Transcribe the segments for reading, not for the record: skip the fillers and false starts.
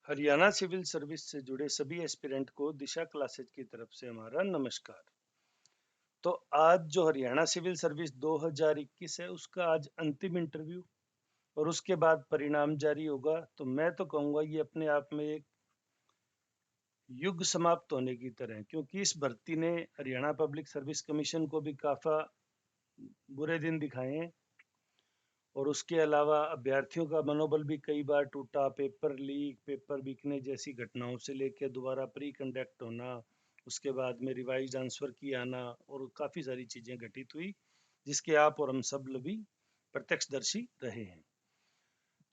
Haryana civil service से जुड़े सभी एस्पिरेंट को दिशा क्लासेज की तरफ से हमारा नमस्कार। तो आज जो हरियाणा सिविल सर्विस 2021 है उसका आज अंतिम इंटरव्यू और उसके बाद परिणाम जारी होगा। तो मैं तो कहूँगा ये अपने आप में एक युग समाप्त होने की तरह है, क्योंकि इस भर्ती ने हरियाणा पब्लिक सर्विस कमीशन को भी काफी बुरे दिन दिखाए हैं और उसके अलावा अभ्यर्थियों का मनोबल भी कई बार टूटा। पेपर लीक, पेपर बिकने जैसी घटनाओं से लेकर दोबारा प्री कंडक्ट होना, उसके बाद में रिवाइज आंसर की आना और काफ़ी सारी चीज़ें घटित हुई, जिसके आप और हम सब भी प्रत्यक्षदर्शी रहे हैं।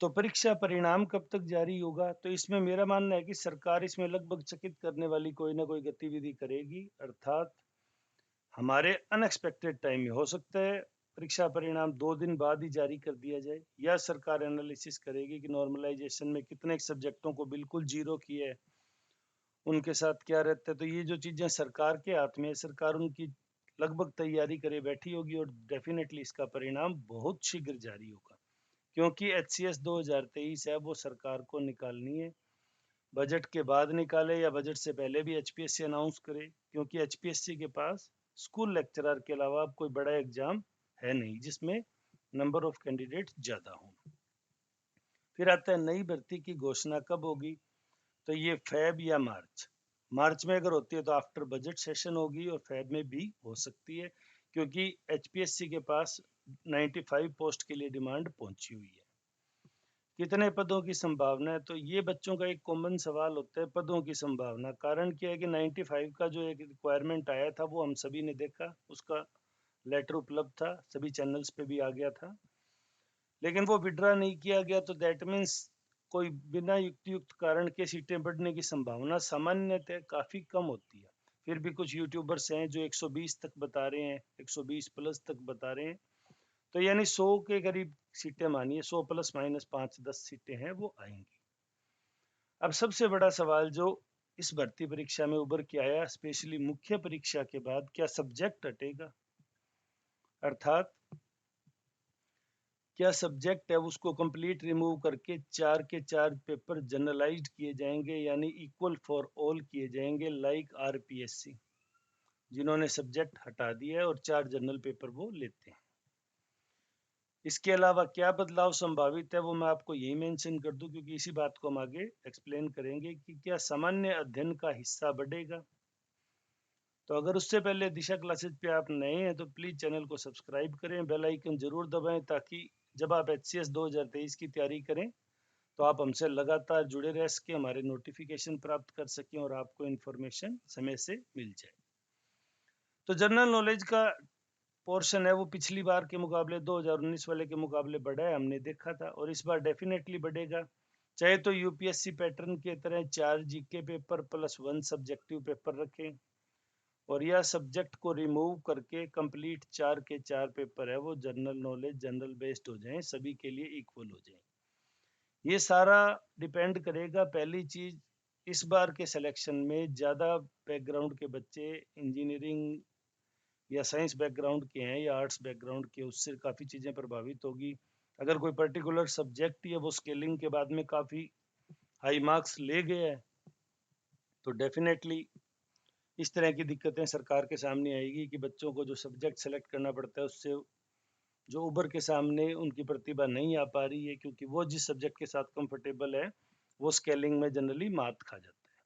तो परीक्षा परिणाम कब तक जारी होगा, तो इसमें मेरा मानना है कि सरकार इसमें लगभग चकित करने वाली कोई ना कोई गतिविधि करेगी, अर्थात हमारे अनएक्सपेक्टेड टाइम में हो सकता है परीक्षा परिणाम 2 दिन बाद ही जारी कर दिया जाए, या सरकार एनालिसिस करेगी कि नॉर्मलाइजेशन में कितने सब्जेक्टों को बिल्कुल जीरो किया है, उनके साथ क्या रहता है। तो ये जो चीजें सरकार के हाथ में है, सरकार उनकी लगभग तैयारी करे बैठी होगी और डेफिनेटली इसका परिणाम बहुत शीघ्र जारी होगा, क्योंकि HCS 2023 है वो सरकार को निकालनी है। बजट के बाद निकाले या बजट से पहले भी HPSC अनाउंस करे, क्योंकि HPSC के पास स्कूल लेक्चरर के अलावा अब कोई बड़ा एग्जाम है नहीं जिसमें नंबर ऑफ कैंडिडेट ज्यादा हो। फिर आता है नई भर्ती की घोषणा कब होगी, तो ये फेब या मार्च। मार्च में अगर होती है तो आफ्टर बजट सेशन होगी, और फेब में भी हो सकती है, क्योंकि HPSC के पास 95 पोस्ट के लिए डिमांड पहुंची हुई है। कितने पदों की संभावना है, तो ये बच्चों का एक कॉमन सवाल होता है, पदों की संभावना। कारण क्या है कि 95 का जो एक रिक्वायरमेंट आया था वो हम सभी ने देखा, उसका लेटर उपलब्ध था, सभी चैनल्स पे भी आ गया था, लेकिन वो विड्रा नहीं किया गया। तो दैट मीन्स कोई बिना युक्त कारण के सीटें बढ़ने की संभावना सामान्यतः काफी कम होती है। फिर भी कुछ यूट्यूबर्स हैं जो 120 तक बता रहे हैं, 120 प्लस तक बता रहे हैं, तो यानी 100 के करीब सीटें मानिए, 100 प्लस माइनस 5-10 सीटें हैं वो आएंगी। अब सबसे बड़ा सवाल जो इस भर्ती परीक्षा में उभर के आया, स्पेशली मुख्य परीक्षा के बाद, क्या सब्जेक्ट हटेगा, अर्थात क्या सब्जेक्ट है उसको कंप्लीट रिमूव करके 4 के 4 पेपर जनरलाइज्ड किए जाएंगे, यानी इक्वल फॉर ऑल किए जाएंगे, लाइक RPSC जिन्होंने सब्जेक्ट हटा दिया है और 4 जनरल पेपर वो लेते हैं। इसके अलावा क्या बदलाव संभावित है वो मैं आपको यही मेंशन कर दूं, क्योंकि इसी बात को हम आगे एक्सप्लेन करेंगे कि क्या सामान्य अध्ययन का हिस्सा बढ़ेगा। तो अगर उससे पहले दिशा क्लासेज पे आप नए हैं तो प्लीज चैनल को सब्सक्राइब करें, बेल आइकन जरूर दबाएं, ताकि जब आप HCS 2023 की तैयारी करें तो आप हमसे लगातार जुड़े रह सकें, हमारे नोटिफिकेशन प्राप्त कर सकें और आपको इन्फॉर्मेशन समय से मिल जाए। तो जनरल नॉलेज का पोर्शन है वो पिछली बार के मुकाबले 2019 वाले के मुकाबले बढ़ा है, हमने देखा था, और इस बार डेफिनेटली बढ़ेगा। चाहे तो UPSC पैटर्न के तरह 4 GK paper plus 1 subjective paper रखें, और यह सब्जेक्ट को रिमूव करके कंप्लीट 4 के 4 पेपर है वो जनरल नॉलेज जनरल बेस्ड हो जाएं, सभी के लिए इक्वल हो जाएं। ये सारा डिपेंड करेगा, पहली चीज, इस बार के सिलेक्शन में ज़्यादा बैकग्राउंड के बच्चे इंजीनियरिंग या साइंस बैकग्राउंड के हैं या आर्ट्स बैकग्राउंड के, उससे काफ़ी चीज़ें प्रभावित होगी। अगर कोई पर्टिकुलर सब्जेक्ट या वो स्केलिंग के बाद में काफ़ी हाई मार्क्स ले गया है तो डेफिनेटली इस तरह की दिक्कतें सरकार के सामने आएगी कि बच्चों को जो सब्जेक्ट सेलेक्ट करना पड़ता है उससे जो उभर के सामने उनकी प्रतिभा नहीं आ पा रही है, क्योंकि वो जिस सब्जेक्ट के साथ कंफर्टेबल है वो स्केलिंग में जनरली मात खा जाता है।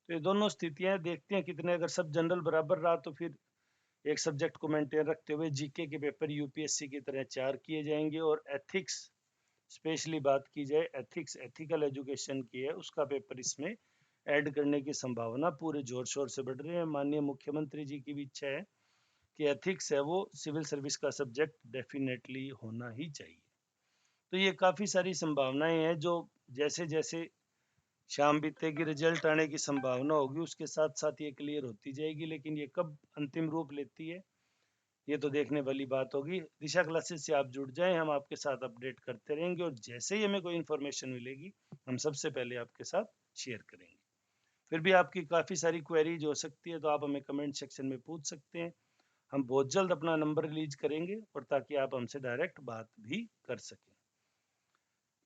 तो ये दोनों स्थितियां देखते हैं कितने, अगर सब जनरल बराबर रहा तो फिर एक सब्जेक्ट को मेंटेन रखते हुए GK के पेपर UPSC की तरह 4 किए जाएंगे, और एथिक्स, स्पेशली बात की जाए एथिक्स, एथिकल एजुकेशन की है, उसका पेपर इसमें ऐड करने की संभावना पूरे जोर शोर से बढ़ रही है। माननीय मुख्यमंत्री जी की भी इच्छा है कि एथिक्स है वो सिविल सर्विस का सब्जेक्ट डेफिनेटली होना ही चाहिए। तो ये काफ़ी सारी संभावनाएं हैं जो जैसे जैसे शाम बीतेगी रिजल्ट आने की संभावना होगी उसके साथ साथ ये क्लियर होती जाएगी, लेकिन ये कब अंतिम रूप लेती है ये तो देखने वाली बात होगी। दिशा क्लासेस से आप जुड़ जाएं, हम आपके साथ अपडेट करते रहेंगे, और जैसे ही हमें कोई इन्फॉर्मेशन मिलेगी हम सबसे पहले आपके साथ शेयर करेंगे। फिर भी आपकी काफ़ी सारी क्वेरीज हो सकती है तो आप हमें कमेंट सेक्शन में पूछ सकते हैं, हम बहुत जल्द अपना नंबर रिलीज करेंगे और ताकि आप हमसे डायरेक्ट बात भी कर सकें।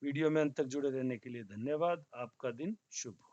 वीडियो में अंत तक जुड़े रहने के लिए धन्यवाद। आपका दिन शुभ हो।